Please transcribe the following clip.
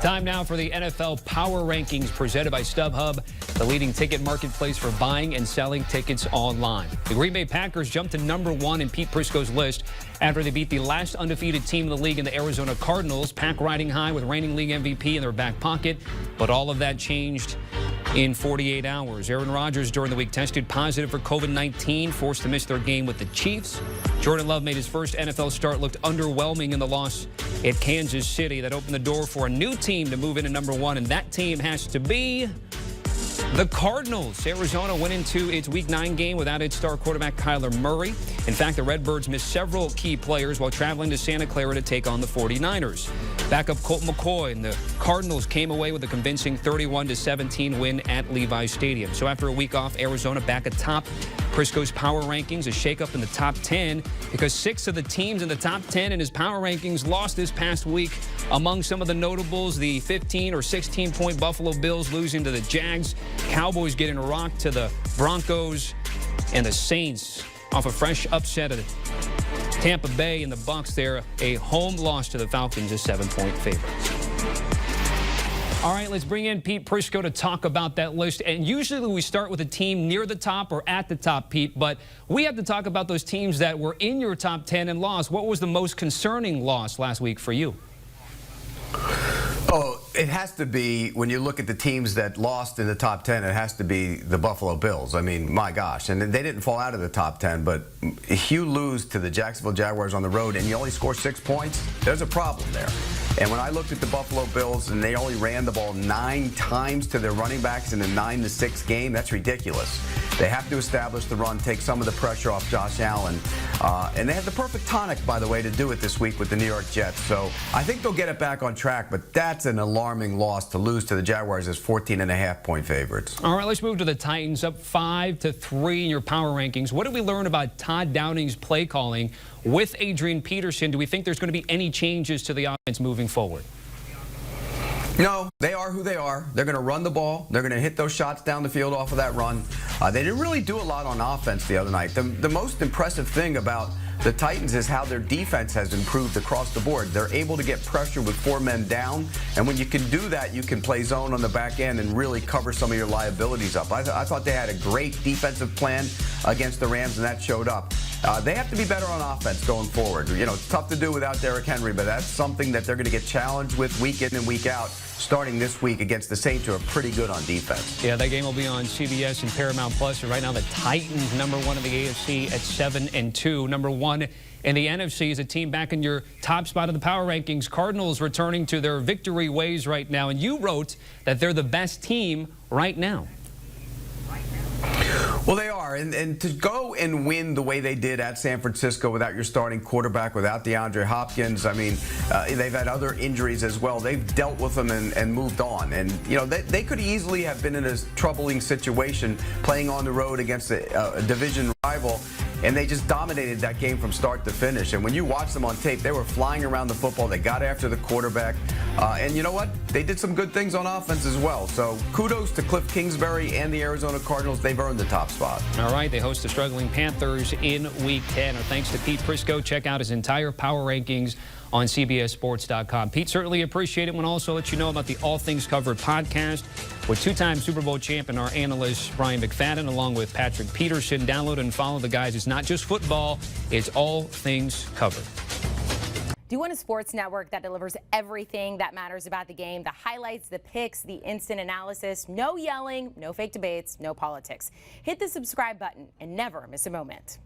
Time now for the NFL Power Rankings presented by StubHub, the leading ticket marketplace for buying and selling tickets online. The Green Bay Packers jumped to #1 in Pete Prisco's list after they beat the last undefeated team in the league in the Arizona Cardinals. Pack riding high with reigning league MVP in their back pocket, but all of that changed in 48 hours. Aaron Rodgers during the week tested positive for COVID-19, forced to miss their game with the Chiefs. Jordan Love made his first NFL start, looked underwhelming in the loss at Kansas City. That opened the door for a new team to move into #1, and that team has to be the Cardinals. Arizona went into its Week 9 game without its star quarterback Kyler Murray. In fact, the Redbirds missed several key players while traveling to Santa Clara to take on the 49ers. Backup Colt McCoy and the Cardinals came away with a convincing 31-17 win at Levi Stadium. So after a week off, Arizona back atop Prisco's power rankings, a shakeup in the top 10 because 6 of the teams in the top 10 in his power rankings lost this past week. Among some of the notables, the 15 or 16-point Buffalo Bills losing to the Jags, Cowboys getting rocked to the Broncos, and the Saints off a fresh upset of Tampa Bay, and the Bucs there, a home loss to the Falcons, as 7-point favorites. All right, let's bring in Pete Prisco to talk about that list. And usually we start with a team near the top or at the top, Pete, but we have to talk about those teams that were in your top 10 and lost. What was the most concerning loss last week for you? Oh, it has to be, when you look at the teams that lost in the top 10, it has to be the Buffalo Bills. I mean, my gosh. And they didn't fall out of the top 10, but if you lose to the Jacksonville Jaguars on the road and you only score 6 points, there's a problem there. And when I looked at the Buffalo Bills and they only ran the ball 9 times to their running backs in a 9-6 game, that's ridiculous. They have to establish the run, take some of the pressure off Josh Allen. And they have the perfect tonic, by the way, to do it this week with the New York Jets. So I think they'll get it back on track, but that's an alarming loss to lose to the Jaguars as 14.5-point favorites. All right, let's move to the Titans, up 5-3 in your power rankings. What did we learn about Todd Downing's play calling with Adrian Peterson? Do we think there's going to be any changes to the offense moving forward? No, they are who they are. They're going to run the ball. They're going to hit those shots down the field off of that run. They didn't really do a lot on offense the other night. The most impressive thing about the Titans is how their defense has improved across the board. They're able to get pressure with 4 men down, and when you can do that, you can play zone on the back end and really cover some of your liabilities up. I thought they had a great defensive plan against the Rams, and that showed up. They have to be better on offense going forward. You know, it's tough to do without Derrick Henry, but that's something that they're going to get challenged with week in and week out, starting this week against the Saints, who are pretty good on defense. Yeah, that game will be on CBS and Paramount Plus. And right now, the Titans, #1 in the AFC at 7-2. #1 in the NFC is a team back in your top spot of the power rankings. Cardinals returning to their victory ways right now. And you wrote that they're the best team right now. Well, they are, and to go and win the way they did at San Francisco without your starting quarterback, without DeAndre Hopkins, I mean, they've had other injuries as well. They've dealt with them and moved on. And, you know, they could easily have been in a troubling situation playing on the road against a division rival, and they just dominated that game from start to finish. And when you watch them on tape, they were flying around the football. They got after the quarterback. And you know what? They did some good things on offense as well. So kudos to Cliff Kingsbury and the Arizona Cardinals. They've earned the top spot. All right, they host the struggling Panthers in Week 10. Our thanks to Pete Prisco. Check out his entire power rankings on CBSSports.com. Pete, certainly appreciate it. Want to also let you know about the All Things Covered podcast with 2-time Super Bowl champ and our analyst, Bryant McFadden, along with Patrick Peterson. Download and follow the guys. It's not just football, it's all things covered. Do you want a sports network that delivers everything that matters about the game? The highlights, the picks, the instant analysis, no yelling, no fake debates, no politics. Hit the subscribe button and never miss a moment.